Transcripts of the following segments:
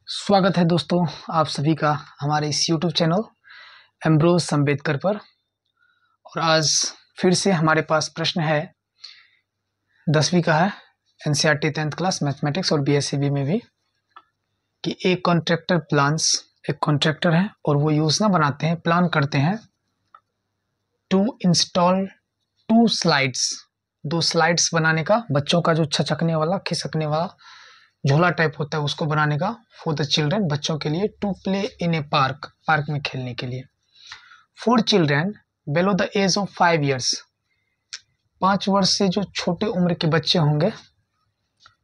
स्वागत है दोस्तों आप सभी का हमारे इस YouTube चैनल एम्ब्रोज अम्बेडकर पर। और आज फिर से हमारे पास प्रश्न है 10वीं का है, NCERT 10th क्लास मैथमेटिक्स और BSc में भी, कि एक कॉन्ट्रैक्टर है और वो योजना बनाते हैं, प्लान करते हैं टू इंस्टॉल 2 स्लाइड्स, 2 स्लाइड्स बनाने का, बच्चों का जो छचकने वाला खिसकने वाला झोला टाइप होता है उसको बनाने का, फॉर द चिल्ड्रन, बच्चों के लिए, to play in a park, park में खेलने के लिए, for children below the age of 5 years, 5 वर्ष से जो छोटे उम्र के बच्चे होंगे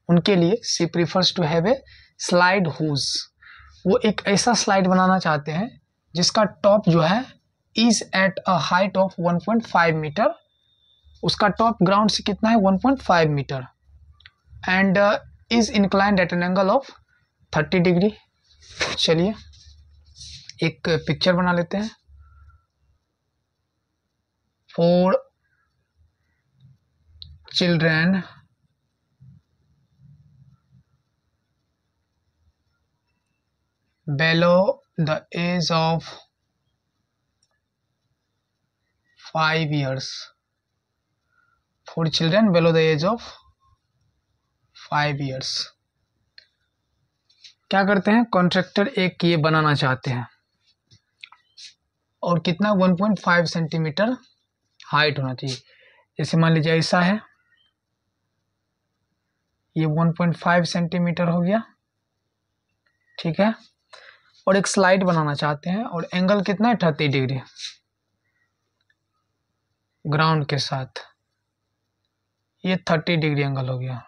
उनके लिए, she prefers to have a slide whose, वो एक ऐसा स्लाइड बनाना चाहते हैं जिसका टॉप जो है is at a height of 1.5 metre, उसका टॉप ग्राउंड से कितना है 1.5 metre, and is inclined at an angle of 30 degree. चलिए एक पिक्चर बना लेते हैं। For children below the age of 5 years, for children below the age of 5 years, क्या करते हैं, कॉन्ट्रैक्टर एक ये बनाना चाहते हैं और कितना 1.5 सेंटीमीटर हाइट होना चाहिए। जैसे मान लीजिए ऐसा है, ये 1.5 सेंटीमीटर हो गया, ठीक है, और एक स्लाइड बनाना चाहते हैं और एंगल कितना है 30 डिग्री ग्राउंड के साथ, ये 30 डिग्री एंगल हो गया।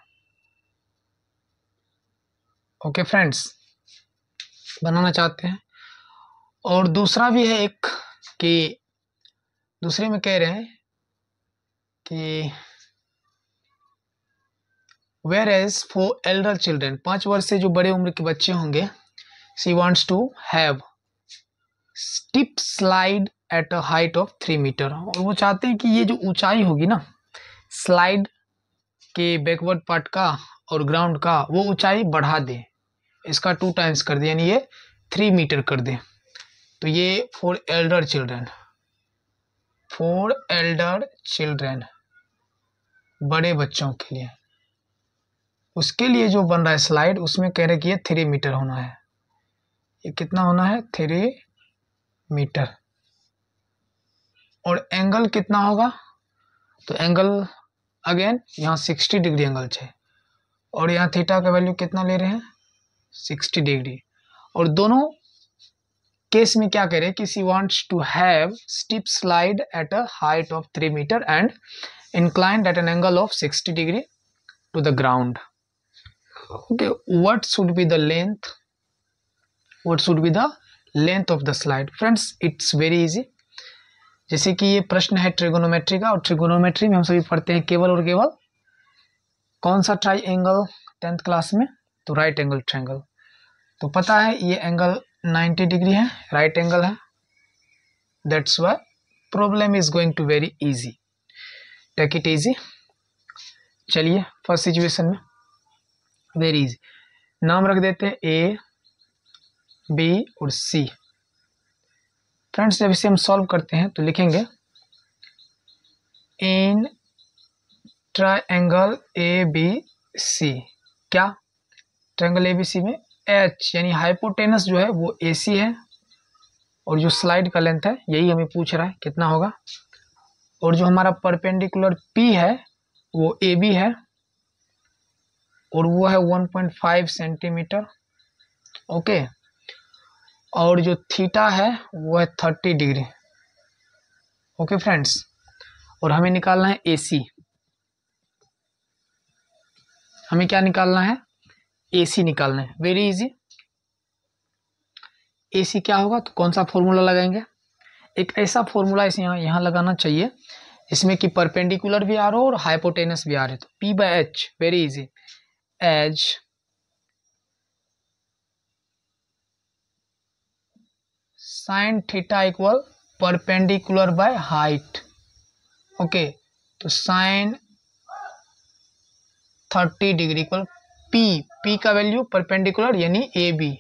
ओके फ्रेंड्स, बनाना चाहते हैं। और दूसरा भी है एक, कि दूसरे में कह रहे हैं कि whereas for elder children, 5 वर्ष से जो बड़े उम्र के बच्चे होंगे, she wants to have steep slide at a height of 3 metre, और वो चाहते हैं कि ये जो ऊंचाई होगी ना स्लाइड के बैकवर्ड पार्ट का और ग्राउंड का, वो ऊंचाई बढ़ा दें, इसका 2 टाइम्स कर दें, यानी ये 3 मीटर कर दें। तो ये for elder children, for elder children, बड़े बच्चों के लिए, उसके लिए जो बन रहा है स्लाइड, उसमें कह रहे कि ये 3 मीटर होना है। ये कितना होना है 3 मीटर, और एंगल कितना होगा, तो एंगल अगेन यहाँ 60 डिग्री एंगल चाहिए, और यहाँ थीटा का वैल्यू कितना ले रहे हैं 60 डिग्री। और दोनों केस में क्या कह रहे हैं कि she wants to have steep slide at a height of 3 metre and inclined at an angle of 60 degree to the ground. Okay, what should be the length? What should be the length of the slide? Friends, it's very easy. जैसे कि ये प्रश्न है trigonometry का, और trigonometry में हम सभी पढ़ते हैं केवल और केवल कौन सा ट्राइंगल 10th क्लास में, तो राइट एंगल ट्राइंगल। तो पता है ये एंगल 90 डिग्री है, राइट एंगल है, that's why problem is going to very easy, take it easy. चलिए फर्स्ट सिचुएशन में वेरी इजी, नाम रख देते हैं ए, बी और सी। फ्रेंड्स, जब इसे हम सॉल्व करते हैं तो लिखेंगे in triangle A B C, क्या ट्राइंगल ए बी सी में एच यानी हाइपोटेनस जो है वो ए सी है, और जो स्लाइड का लेंथ है यही हमें पूछ रहा है कितना होगा, और जो हमारा परपेंडिकुलर पी है वो ए बी है, और वो है 1.5 सेंटीमीटर। ओके, और जो थीटा है वो है 30 डिग्री। ओके फ्रेंड्स, और हमें निकालना है AC, हमें क्या निकालना है AC निकालना है, वेरी इजी। AC क्या होगा, तो कौन सा फॉर्मूला लगाएंगे, एक ऐसा फॉर्मूला इसे यहाँ लगाना चाहिए इसमें कि परपेंडिकुलर भी आ रहा हो और हाइपोटेनस भी आ रहे, तो P/H, very easy, as sine theta equal perpendicular by height. Okay, तो साइन 30 डिग्री इक्वल पी का वैल्यू परपेंडिकुलर यानी ए बी।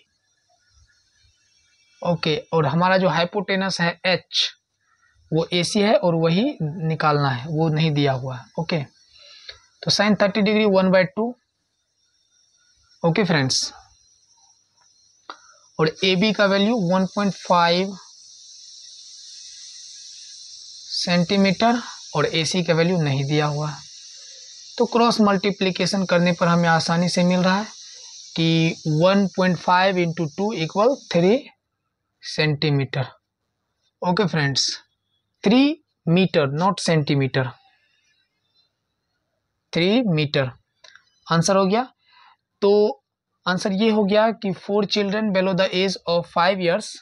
ओके, और हमारा जो हाइपोटेनस है एच वो ए सी है और वही निकालना है, वो नहीं दिया हुआ है। ओके, तो साइन 30 डिग्री 1/2। ओके फ्रेंड्स, और ए बी का वैल्यू 1.5 सेंटीमीटर और ए सी का वैल्यू नहीं दिया हुआ है। तो क्रॉस मल्टीप्लिकेशन करने पर हमें आसानी से मिल रहा है कि 1.5 into 2 equal 3 centimetre. Okay friends, 3 metre not centimetre, 3 metre answer हो गया। तो आंसर ये हो गया कि 4 children below the age of 5 years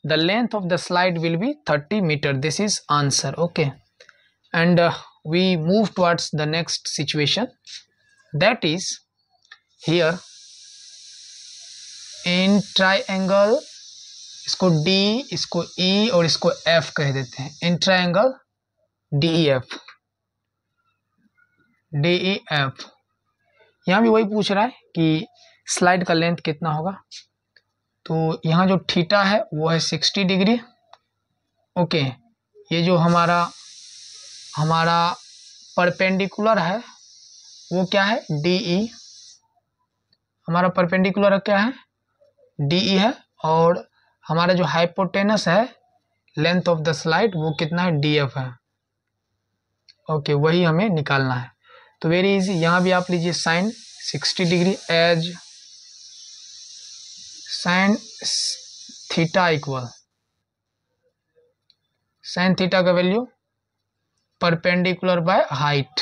the length of the slide will be 30 meter. This is answer. Okay, and we move towards the next situation, that is here in triangle, इसको D, इसको E और इसको F कह देते हैं। In triangle DEF, DEF यहाँ भी वही पूछ रहा है कि स्लाइड का लेंथ कितना होगा। तो यहाँ जो थीटा है वो है 60 डिग्री। ओके, ये जो हमारा परपेंडिकुलर है वो क्या है, DE। हमारा परपेंडिकुलर क्या है, DE है, और हमारा जो हाइपोटेनस है लेंथ ऑफ द स्लाइड वो कितना है, DF है। ओके, वही हमें निकालना है। तो वेरी इजी, यहाँ भी आप लीजिए sine 60 degree as sine theta equal sine theta का value perpendicular by height,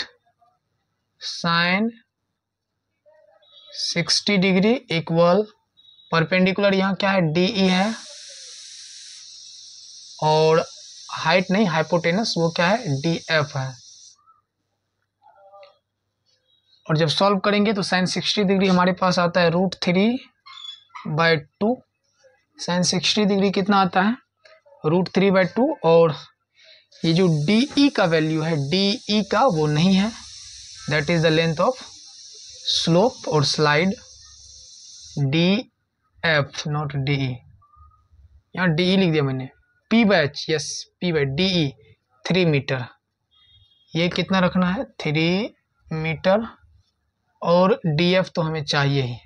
sine 60 degree equal perpendicular यहाँ क्या है, DE है, और हाइट नहीं हाइपोटेनस वो क्या है, DF है। और जब सॉल्व करेंगे तो साइन 60 डिग्री हमारे पास आता है √3/2। साइन 60 डिग्री कितना आता है, √3/2। और ये जो DE का वैल्यू है, DE का वो नहीं है, that is the length of slope और स्लाइड, DF नॉट DE। यहाँ DE लिख दिया मैंने, P/H, यस P/DE 3 मीटर। ये कितना रखना है, 3 मीटर, और DF तो हमें चाहिए ही।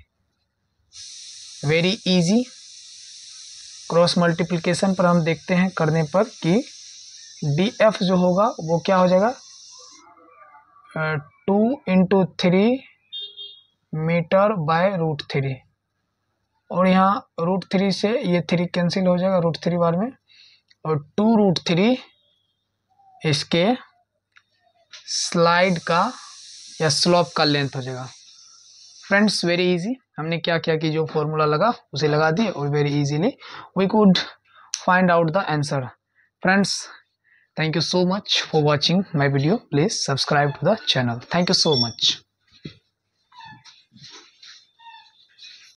वेरी इजी, क्रॉस मल्टीप्लिकेशन पर हम देखते हैं करने पर कि DF जो होगा वो क्या हो जाएगा, 2 × 3 मीटर बाय √3, और यहाँ √3 से ये 3 कैंसिल हो जाएगा √3 बार में, और 2√3 इसके स्लाइड का या स्लोप का लेंथ हो जाएगा। फ्रेंड्स वेरी इजी, हमने क्या किया कि जो फॉर्मूला लगा उसे लगा दिए और very easily we could find out the answer. Friends, thank you so much for watching my video. Please subscribe to the channel. Thank you so much.